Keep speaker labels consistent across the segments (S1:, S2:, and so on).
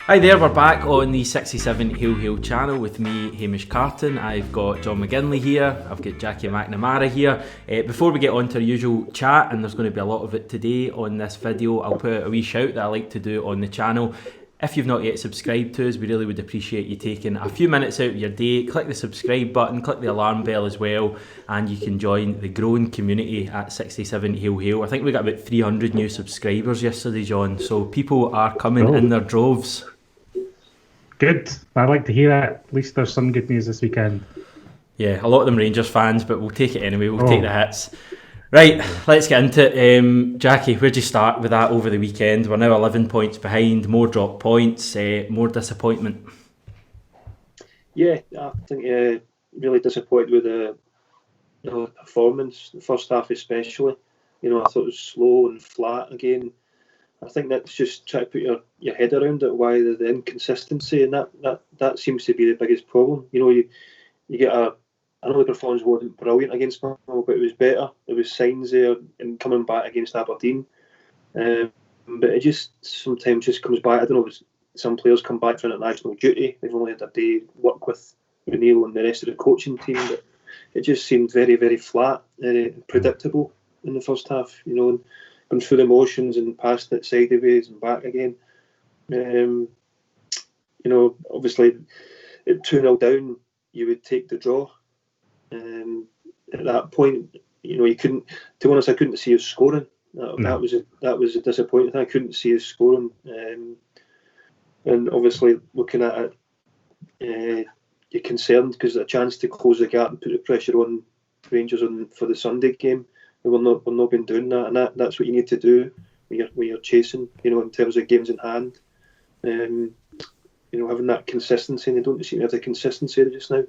S1: Hi there, we're back on the 67 Hail Hail channel with me, Hamish Carton. I've got John McGinley here, I've got Jackie McNamara here. Before we get on to our usual chat, and there's going to be a lot of it today on this video, I'll put out a wee shout that I like to do on the channel. If you've not yet subscribed to us, we really would appreciate you taking a few minutes out of your day. Click the subscribe button, click the alarm bell as well, and you can join the growing community at 67 Hail Hail. I think we got about 300 new subscribers yesterday, John, so people are coming in their droves.
S2: Good. I'd like to hear it. At least there's some good news this weekend.
S1: Yeah, a lot of them Rangers fans, but we'll take it anyway. We'll take the hits. Right, let's get into it. Jackie, where'd you start with that over the weekend? We're now 11 points behind, more drop points, more disappointment.
S3: Yeah, I think really disappointed with the performance, the first half especially. I thought it was slow and flat again. I think that's just trying to put your head around it, why the inconsistency, and that seems to be the biggest problem. You get I know the performance wasn't brilliant against Millwall, but it was better. There was signs there in coming back against Aberdeen. But it just sometimes just comes back. I don't know if some players come back for international duty. They've only had a day work with O'Neill and the rest of the coaching team, but it just seemed very, very flat, very predictable in the first half, and gone through the motions and passed it sideways and back again. Obviously at 2-0 down, you would take the draw. At that point, you couldn't. To be honest, I couldn't see us scoring. That was a disappointing thing. I couldn't see us scoring, and obviously looking at it, you're concerned because it's a chance to close the gap and put the pressure on Rangers for the Sunday game. And we're not been doing that, and that's what you need to do when you're chasing. In terms of games in hand, having that consistency. And they don't seem to have the consistency just now.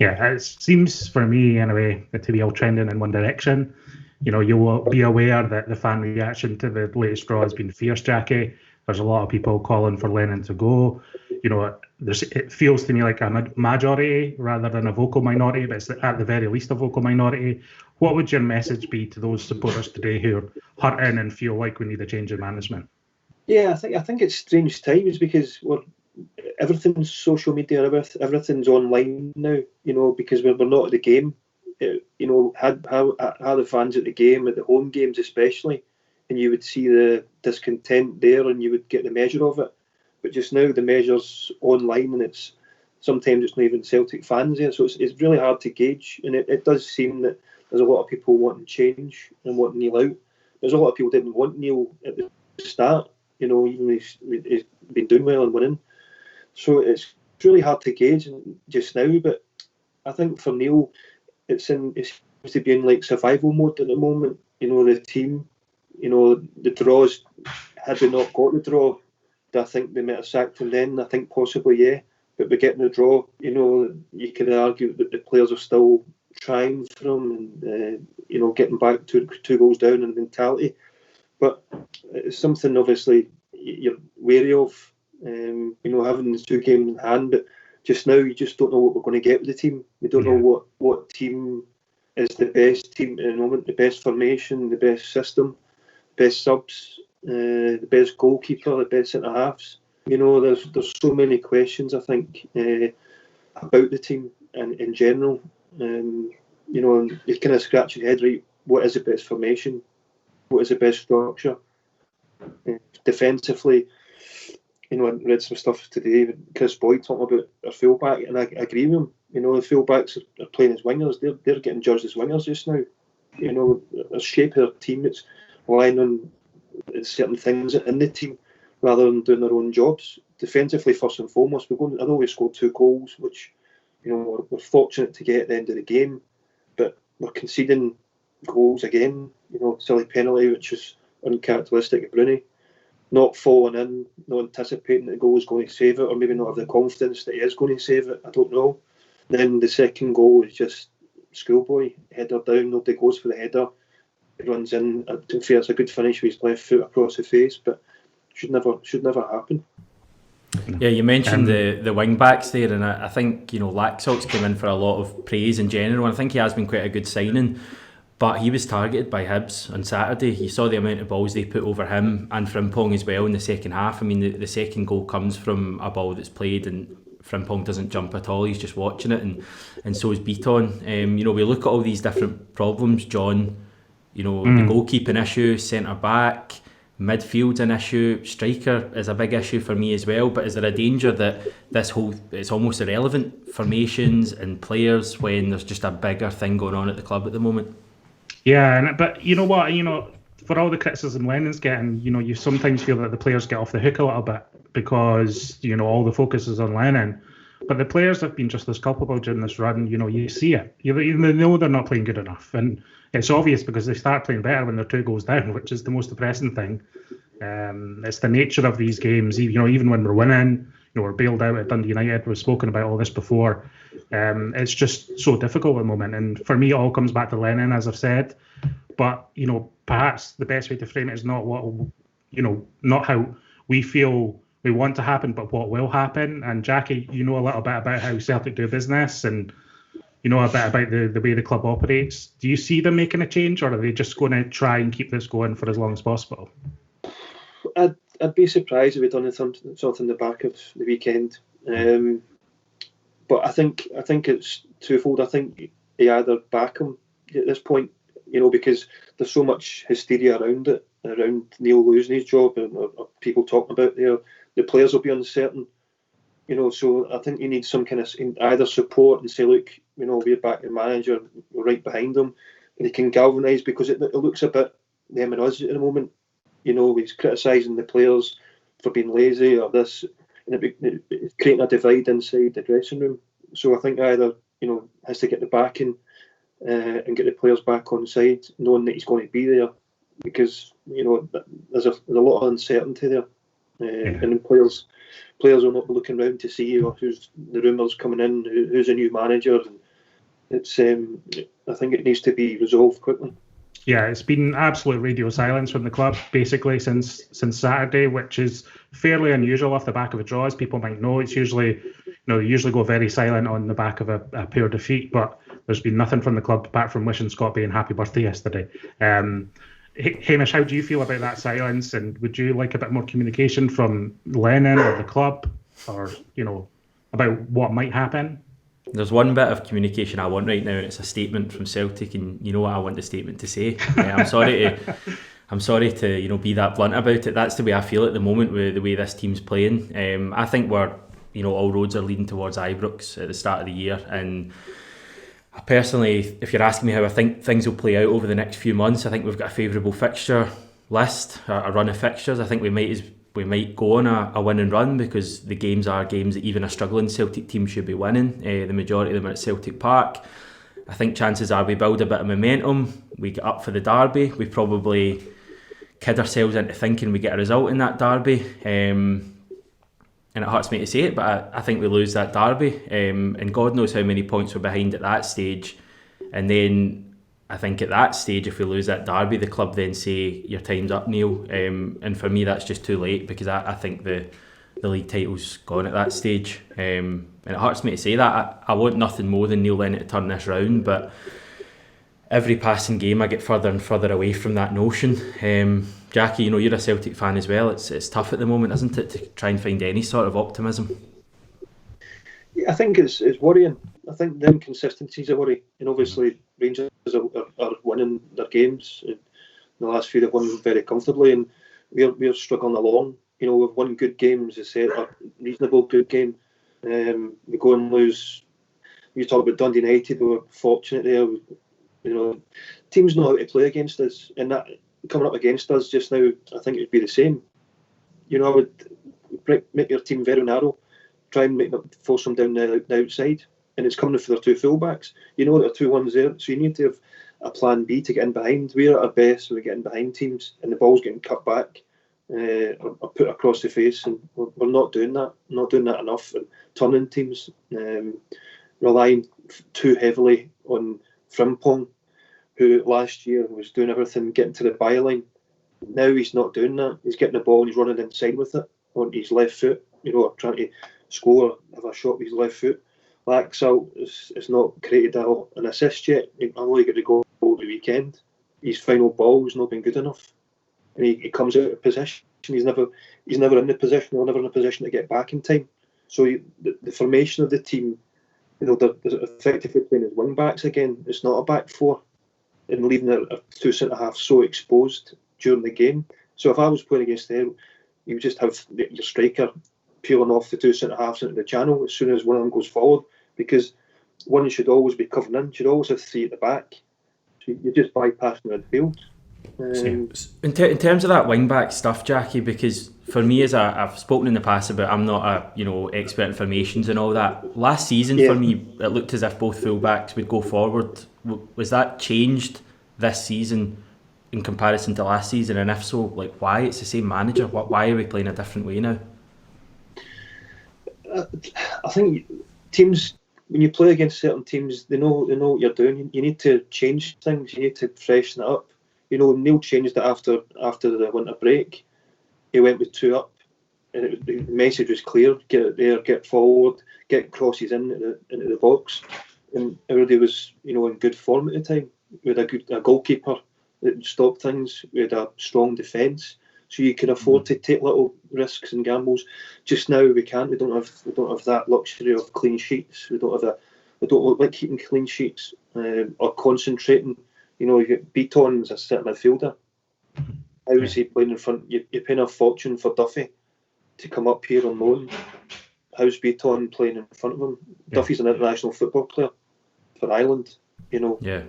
S2: Yeah, it seems for me anyway to be all trending in one direction. You will be aware that the fan reaction to the latest draw has been fierce, Jackie. There's a lot of people calling for Lennon to go. It feels to me like a majority rather than a vocal minority, but it's at the very least a vocal minority. What would your message be to those supporters today who are hurting and feel like we need a change in management?
S3: Yeah, I think it's strange times because everything's social media, everything's online now. Because we're not at the game. Had the fans at the game, at the home games especially, and you would see the discontent there, and you would get the measure of it. But just now the measure's online, and sometimes it's not even Celtic fans there, so it's really hard to gauge. And it does seem that there's a lot of people wanting change and wanting Neil out. There's a lot of people didn't want Neil at the start. Even he's been doing well and winning. So it's really hard to gauge just now. But I think for Neil, it seems to be in like survival mode at the moment. The team, the draws. Had we not got the draw, I think they might have sacked him then. I think possibly, yeah. But we're getting the draw. You could argue that the players are still trying for him and getting back to 2 goals down and mentality. But it's something obviously you're wary of. Having the 2 games in hand, but just now you just don't know what we're going to get with the team. We don't know what team is the best team at the moment, the best formation, the best system, best subs, the best goalkeeper, the best centre halves. There's so many questions I think about the team and in general. And you kind of scratch your head, right? What is the best formation? What is the best structure? Defensively, I read some stuff today. Chris Boyd talking about our fullback, and I agree with him. The fullbacks are playing as wingers. They're getting judged as wingers just now. The shape of their team, it's relying on certain things in the team rather than doing their own jobs. Defensively, first and foremost, I know we scored 2 goals, which we're fortunate to get at the end of the game, but we're conceding goals again. Silly penalty, which is uncharacteristic of Bruni. Not falling in, not anticipating that the goal is going to save it, or maybe not have the confidence that he is going to save it. I don't know. Then the second goal is just schoolboy header down. Nobody goes for the header. He runs in. I don't feel it's a good finish with his left foot across the face, but should never happen.
S1: Yeah, you mentioned the wing backs there, and I think Laxalt's came in for a lot of praise in general, and I think he has been quite a good signing. But he was targeted by Hibs on Saturday. You saw the amount of balls they put over him and Frimpong as well in the second half. I mean, the second goal comes from a ball that's played and Frimpong doesn't jump at all. He's just watching it, and so is Beaton. We look at all these different problems, John. The goalkeeping issue, centre back, midfield's an issue, striker is a big issue for me as well. But is there a danger that it's almost irrelevant formations and players when there's just a bigger thing going on at the club at the moment?
S2: Yeah, but you know what? For all the criticism Lennon's getting, you sometimes feel that the players get off the hook a little bit because, all the focus is on Lennon. But the players have been just as culpable during this run. You see it. You know they're not playing good enough. And it's obvious because they start playing better when they're 2 goals down, which is the most depressing thing. It's the nature of these games. Even when we're winning, we're bailed out at Dundee United. We've spoken about all this before. It's just so difficult at the moment. And for me, it all comes back to Lennon, as I've said. But, perhaps the best way to frame it is not not how we feel we want to happen, but what will happen. And Jackie, you know a little bit about how Celtic do business and you know a bit about the way the club operates. Do you see them making a change, or are they just going to try and keep this going for as long as possible?
S3: I'd be surprised if we'd done something in the back of the weekend. But I think it's twofold. I think they either back him at this point, because there's so much hysteria around it, around Neil losing his job, and or people talking about the players will be uncertain. So I think you need some kind of either support and say, look, we're back the manager, we're right behind him, and he can galvanise, because it looks a bit them and us at the moment. He's criticising the players for being lazy or this, and it's creating a divide inside the dressing room. So I think either has to get the backing and get the players back on side, knowing that he's going to be there, because there's a lot of uncertainty there, and then players are not looking around to see who's the rumours coming in, who's a new manager, and it's I think it needs to be resolved quickly.
S2: Yeah, it's been absolute radio silence from the club basically since Saturday, which is fairly unusual off the back of a draw, as people might know. It's usually, they usually go very silent on the back of a poor defeat, but there's been nothing from the club apart from wishing Scott Bain happy birthday yesterday. Hamish, how do you feel about that silence? And would you like a bit more communication from Lennon or the club, or about what might happen?
S1: There's one bit of communication I want right now, and it's a statement from Celtic, and you know what I want the statement to say. I'm sorry to be that blunt about it. That's the way I feel at the moment with the way this team's playing. I think we're all roads are leading towards Ibrox at the start of the year, and personally, if you're asking me how I think things will play out over the next few months, I think we've got a favourable fixture list, a run of fixtures. I think we might go on a win and run, because the games are games that even a struggling Celtic team should be winning. The majority of them are at Celtic Park. I think chances are we build a bit of momentum, we get up for the derby, we probably kid ourselves into thinking we get a result in that derby, and it hurts me to say it, but I think we lose that derby, and God knows how many points we're behind at that stage. And then I think at that stage, if we lose that derby, the club then say, your time's up, Neil. And for me, that's just too late, because I think the league title's gone at that stage. And it hurts me to say that. I want nothing more than Neil Lennon to turn this round, but every passing game I get further and further away from that notion. Jackie, you're a Celtic fan as well. It's tough at the moment, isn't it, to try and find any sort of optimism?
S3: Yeah, I think it's worrying. I think the inconsistencies are worrying, and obviously Rangers are winning their games. In the last few, they've won very comfortably, and we're struggling along. We've won good games, as I said, a reasonable good game. We go and lose. You talk about Dundee United, we were fortunate there. Teams know how to play against us, and that coming up against us just now, I think it would be the same. I would make your team very narrow, try and force them down the outside, and it's coming for their 2 fullbacks. There are 2 ones there, so you need to have a plan B to get in behind. We're at our best when we get in behind teams, and the ball's getting cut back or put across the face, and we're not doing that. Not doing that enough, and turning teams, relying too heavily on Frimpong, who last year was doing everything, getting to the byline. Now he's not doing that. He's getting the ball and he's running inside with it on his left foot, trying to score, have a shot with his left foot. Laxalt has not created an assist yet. I know he got the goal the weekend. His final ball has not been good enough, and he comes out of position. He's never in the position, or never in a position to get back in time. So the formation of the team, they're effectively playing as wing backs again. It's not a back four, and leaving a two centre halves so exposed during the game. So if I was playing against them, you would just have your striker peeling off the two centre halves into the channel as soon as one of them goes forward, because one should always be covering in. Should always have three at the back. So you're just bypassing midfield.
S1: In terms of that wing back stuff, Jackie, because for me, as I've spoken in the past about, I'm not a expert in formations and all that. Last season for me, it looked as if both fullbacks would go forward. Was that changed this season in comparison to last season? And if so, like, why? It's the same manager. Why are we playing a different way now?
S3: I think teams, when you play against certain teams, they know what you're doing. You need to change things. You need to freshen it up. Neil changed it after the winter break. He went with two up, and the message was clear: get it there, get forward, get crosses into the box. And everybody was, in good form at the time. We had a goalkeeper that stopped things. We had a strong defence, so you can afford to take little risks and gambles. Just now we can't. We don't have that luxury of clean sheets. We don't like keeping clean sheets or concentrating. You get Beaton as a centre midfielder. How is he playing in front? You're paying a fortune for Duffy to come up here on loan. How's Beaton playing in front of him? Yeah. Duffy's an international football player for Ireland.
S1: Yeah.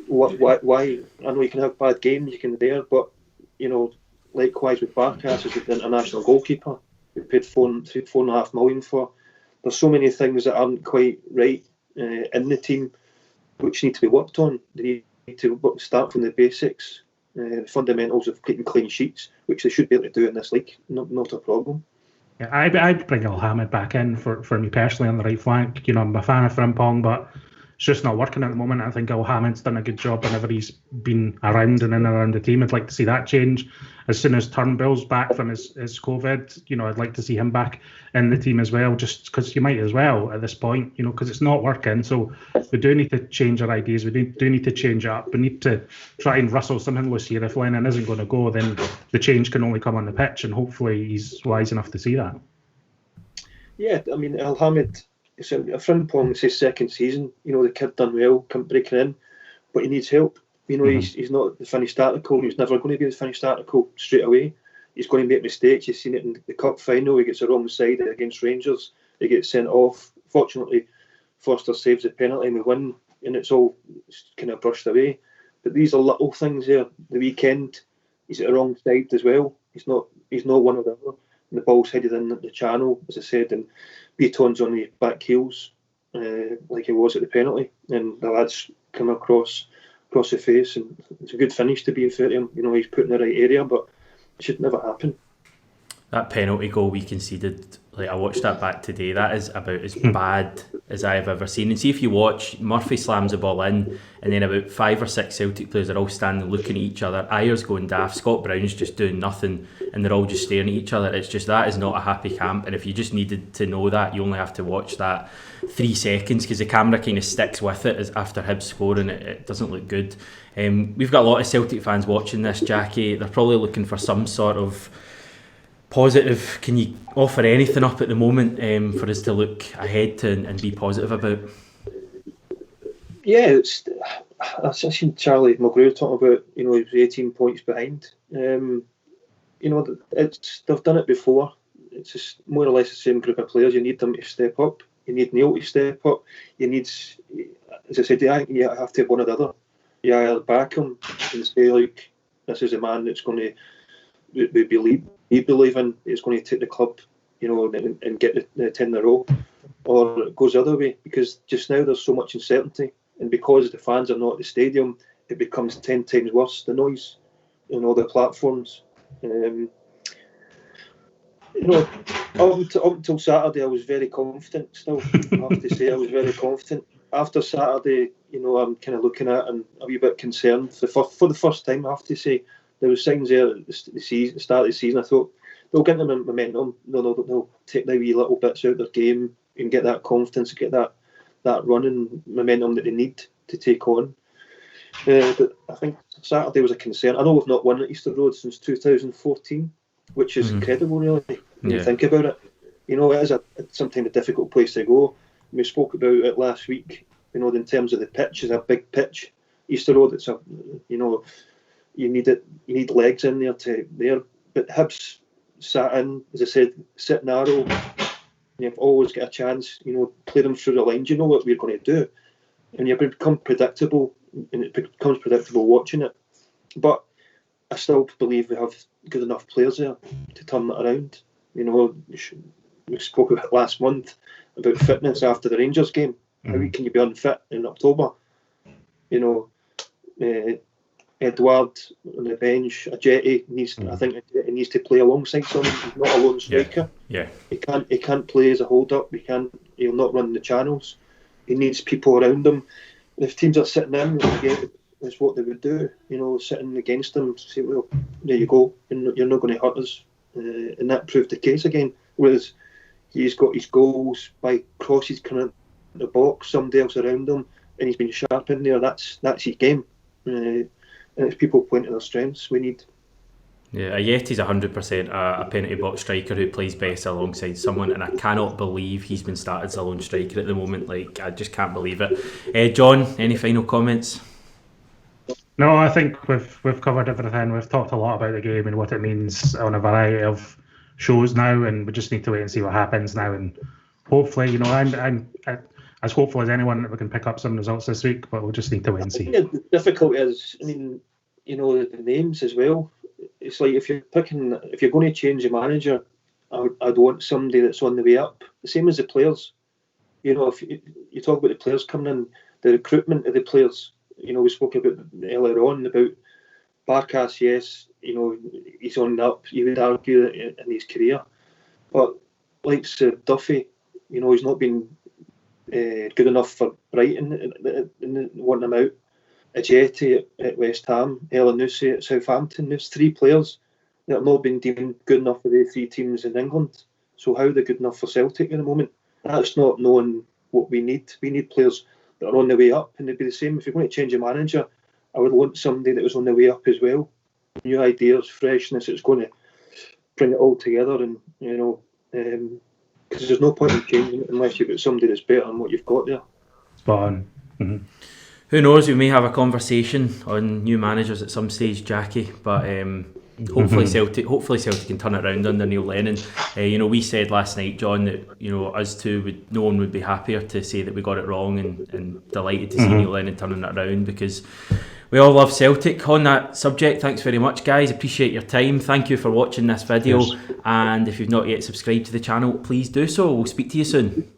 S3: Why? I know you can have bad games, you can there, but likewise with Barkas as the international goalkeeper, we paid $4.5 million for. There's so many things that aren't quite right in the team, which need to be worked on. They need to start from the basics, the fundamentals of keeping clean sheets, which they should be able to do in this league. Not a problem.
S2: Yeah, I'd bring Al-Hamid back in for me personally on the right flank. I'm a fan of Frimpong, but it's just not working at the moment. I think Al-Hamid's done a good job whenever he's been around and in and around the team. I'd like to see that change. As soon as Turnbull's back from his COVID, I'd like to see him back in the team as well, just because you might as well at this point, because it's not working. So we do need to change our ideas. We do need to change up. We need to try and rustle something loose here. If Lennon isn't going to go, then the change can only come on the pitch, and hopefully he's wise enough to see that.
S3: Yeah, I mean, Al-Hamid, it's a Frimpong, it's his second season. The kid done well, come breaking in, but he needs help. He's not the finished article. He's never going to be the finished article straight away. He's going to make mistakes. You've seen it in the cup final. He gets the wrong side against Rangers. He gets sent off. Fortunately, Foster saves the penalty and we win, and it's all kind of brushed away. But these are little things there. The weekend, he's at the wrong side as well. He's not one or the other. And the ball's headed in the channel, as I said, and Beaton's on the back heels, like he was at the penalty, and the lads come across the face, and it's a good finish to be fair to him. He's put in the right area, but it should never happen.
S1: That penalty goal we conceded, I watched that back today, that is about as bad as I've ever seen. And see, if you watch, Murphy slams the ball in, and then about 5 or 6 Celtic players are all standing looking at each other. Ayer's going daft, Scott Brown's just doing nothing, and they're all just staring at each other. It's just, that is not a happy camp. And if you just needed to know that, you only have to watch that 3 seconds, because the camera kind of sticks with it as after Hibs scoring. It doesn't look good. We've got a lot of Celtic fans watching this, Jackie. They're probably looking for some sort of positive. Can you offer anything up at the moment for us to look ahead to and be positive about?
S3: Yeah, I've seen Charlie McGrew talking about, he was 18 points behind. They've done it before. It's just more or less the same group of players. You need them to step up. You need Neil to step up. You need, as I said, you have to have one or the other. You either back him and say, this is a man that's going to, we believe in, is going to take the club, and get the 10 in a row, or it goes the other way, because just now there's so much uncertainty, and because the fans are not at the stadium, it becomes 10 times worse, the noise on all the platforms. Up until Saturday I was very confident still. I have to say I was very confident. After Saturday, I'm kind of looking at and a wee bit concerned. For the first time, I have to say, there were signs there at the start of the season. I thought they'll get the momentum. They'll take the wee little bits out of their game and get that confidence, get that run and momentum that they need to take on. But I think Saturday was a concern. I know we've not won at Easter Road since 2014, which is incredible, really, when you think about it. You know, it is sometimes a difficult place to go. We spoke about it last week. You know, in terms of the pitch, it's a big pitch. Easter Road, it's you need legs in there. But Hibs sat in, as I said, sit narrow. You've always got a chance. You know, play them through the lines. You know what we're going to do, and you become predictable, and it becomes predictable watching it. But I still believe we have good enough players there to turn it around. You know, we spoke about last month about fitness after the Rangers game. How can you be unfit in October? You know, Edouard on the bench, Ajeti needs. I think Ajeti needs to play alongside someone. He's not a lone striker.
S1: Yeah.
S3: He can't play as a hold up. He'll not run the channels. He needs people around him. If teams are sitting in, is what they would do. You know, sitting against them, say, well, there you go. You're not going to hurt us, and that proved the case again. Whereas he's got his goals by crosses coming in the box, somebody else around him, and he's been sharp in there. That's his game. And it's people playing to their strengths we need.
S1: Yeah, Ajeti's 100% a penalty box striker who plays best alongside someone, and I cannot believe he's been started as a lone striker at the moment. Like, I just can't believe it. John, any final comments?
S2: No, I think we've covered everything. We've talked a lot about the game and what it means on a variety of shows now, and we just need to wait and see what happens now. And hopefully, you know, I'm as hopeful as anyone that we can pick up some results this week, but we'll just need to wait and see.
S3: The difficulty is, I mean, you know, the names as well. It's like if you're going to change a manager, I'd want somebody that's on the way up. The same as the players. You know, if you talk about the players coming in, the recruitment of the players. You know, we spoke about earlier on about Barkas. Yes, you know, he's on the up. You would argue in his career, but like Duffy, you know, he's not been good enough for Brighton and wanting him out. Ajeti at West Ham, Elyounoussi at Southampton. There's three players that have not been deemed good enough for the three teams in England. So how are they good enough for Celtic at the moment? That's not knowing what we need. We need players that are on the way up, and it'd be the same if you're going to change a manager. I would want somebody that was on the way up as well. New ideas, freshness. It's going to bring it all together, and you know, because there's no point in changing it unless you've got somebody that's better than what you've got there.
S2: Spot on. Mm-hmm.
S1: Who knows? We may have a conversation on new managers at some stage, Jackie. But hopefully Celtic can turn it around under Neil Lennon. You know, we said last night, John, that you know us two no one would be happier to say that we got it wrong, and delighted to see Neil Lennon turning it around because we all love Celtic. On that subject, thanks very much, guys. Appreciate your time. Thank you for watching this video. Cheers. And if you've not yet subscribed to the channel, please do so. We'll speak to you soon.